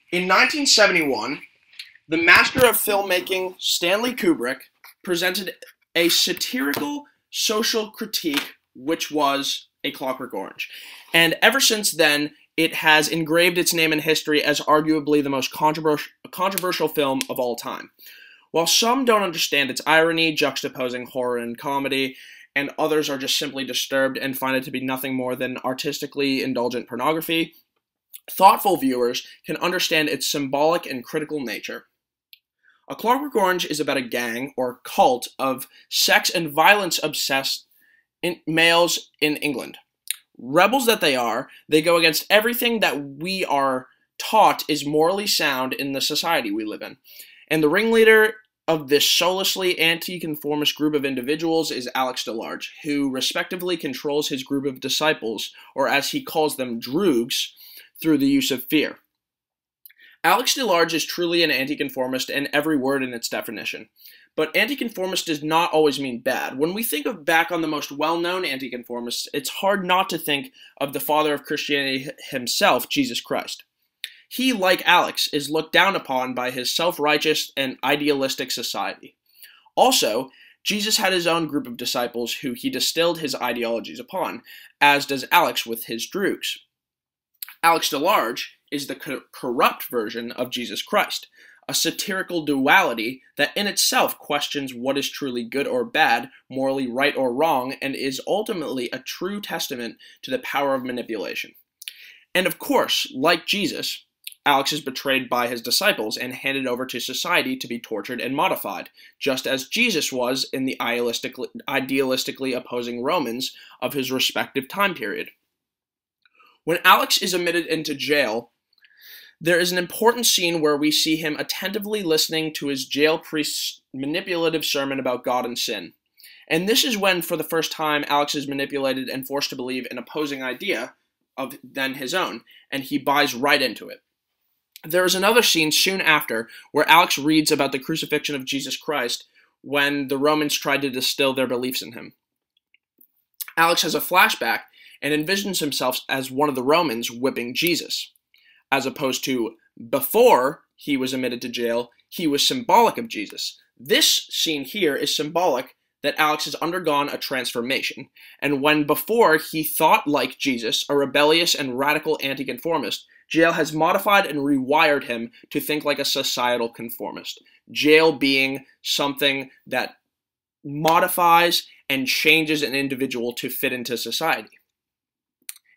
In 1971, the master of filmmaking Stanley Kubrick presented a satirical social critique, which was A Clockwork Orange. And ever since then, it has engraved its name in history as arguably the most controversial film of all time. While some don't understand its irony, juxtaposing horror and comedy, and others are just simply disturbed and find it to be nothing more than artistically indulgent pornography, thoughtful viewers can understand its symbolic and critical nature. A Clockwork Orange is about a gang, or cult, of sex and violence-obsessed males in England. Rebels that they are, they go against everything that we are taught is morally sound in the society we live in. And the ringleader of this soullessly anti-conformist group of individuals is Alex DeLarge, who respectively controls his group of disciples, or as he calls them, droogs, through the use of fear. Alex DeLarge is truly an anti-conformist in every word in its definition. But anti-conformist does not always mean bad. When we think back on the most well-known anti-conformists, it's hard not to think of the father of Christianity himself, Jesus Christ. He, like Alex, is looked down upon by his self-righteous and idealistic society. Also, Jesus had his own group of disciples who he distilled his ideologies upon, as does Alex with his droogs. Alex DeLarge is the corrupt version of Jesus Christ, a satirical duality that in itself questions what is truly good or bad, morally right or wrong, and is ultimately a true testament to the power of manipulation. And of course, like Jesus, Alex is betrayed by his disciples and handed over to society to be tortured and modified, just as Jesus was in the idealistically opposing Romans of his respective time period. When Alex is admitted into jail, there is an important scene where we see him attentively listening to his jail priest's manipulative sermon about God and sin. And this is when, for the first time, Alex is manipulated and forced to believe an opposing idea than his own, and he buys right into it. There is another scene soon after where Alex reads about the crucifixion of Jesus Christ when the Romans tried to distill their beliefs in him. Alex has a flashback and envisions himself as one of the Romans whipping Jesus. As opposed to before he was admitted to jail, he was symbolic of Jesus. This scene here is symbolic that Alex has undergone a transformation, and when before he thought like Jesus, a rebellious and radical anti-conformist, jail has modified and rewired him to think like a societal conformist. Jail being something that modifies and changes an individual to fit into society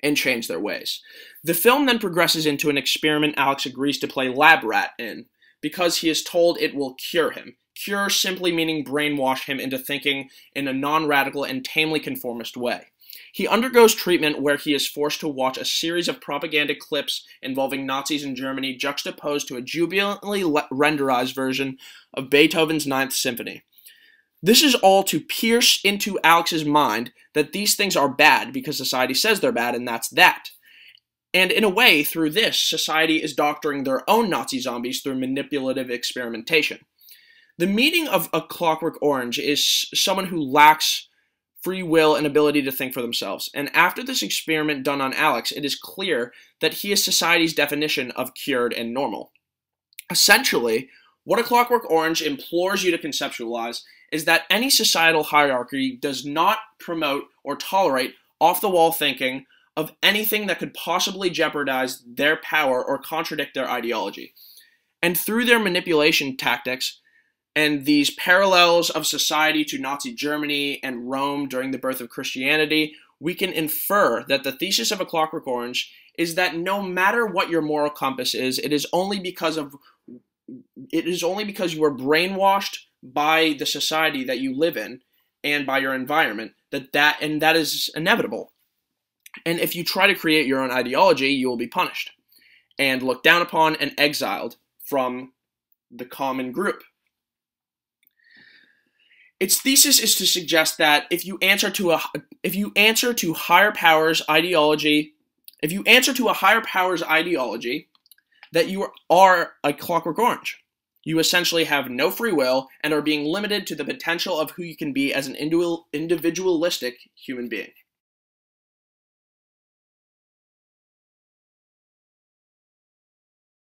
and change their ways. The film then progresses into an experiment Alex agrees to play lab rat in, because he is told it will cure him. Cure simply meaning brainwash him into thinking in a non-radical and tamely conformist way. He undergoes treatment where he is forced to watch a series of propaganda clips involving Nazis in Germany juxtaposed to a jubilantly renderized version of Beethoven's Ninth Symphony. This is all to pierce into Alex's mind that these things are bad because society says they're bad, and that's that. And in a way, through this, society is doctoring their own Nazi zombies through manipulative experimentation. The meaning of A Clockwork Orange is someone who lacks free will and ability to think for themselves. And after this experiment done on Alex, it is clear that he is society's definition of cured and normal. Essentially, what A Clockwork Orange implores you to conceptualize is that any societal hierarchy does not promote or tolerate off-the-wall thinking of anything that could possibly jeopardize their power or contradict their ideology. And through their manipulation tactics, and these parallels of society to Nazi Germany and Rome during the birth of Christianity, we can infer that the thesis of A Clockwork Orange is that no matter what your moral compass is, it is only because you are brainwashed by the society that you live in and by your environment, that is inevitable. And if you try to create your own ideology, you will be punished and looked down upon and exiled from the common group. Its thesis is to suggest that if you answer to a higher power's ideology, that you are a Clockwork Orange. You essentially have no free will and are being limited to the potential of who you can be as an individualistic human being.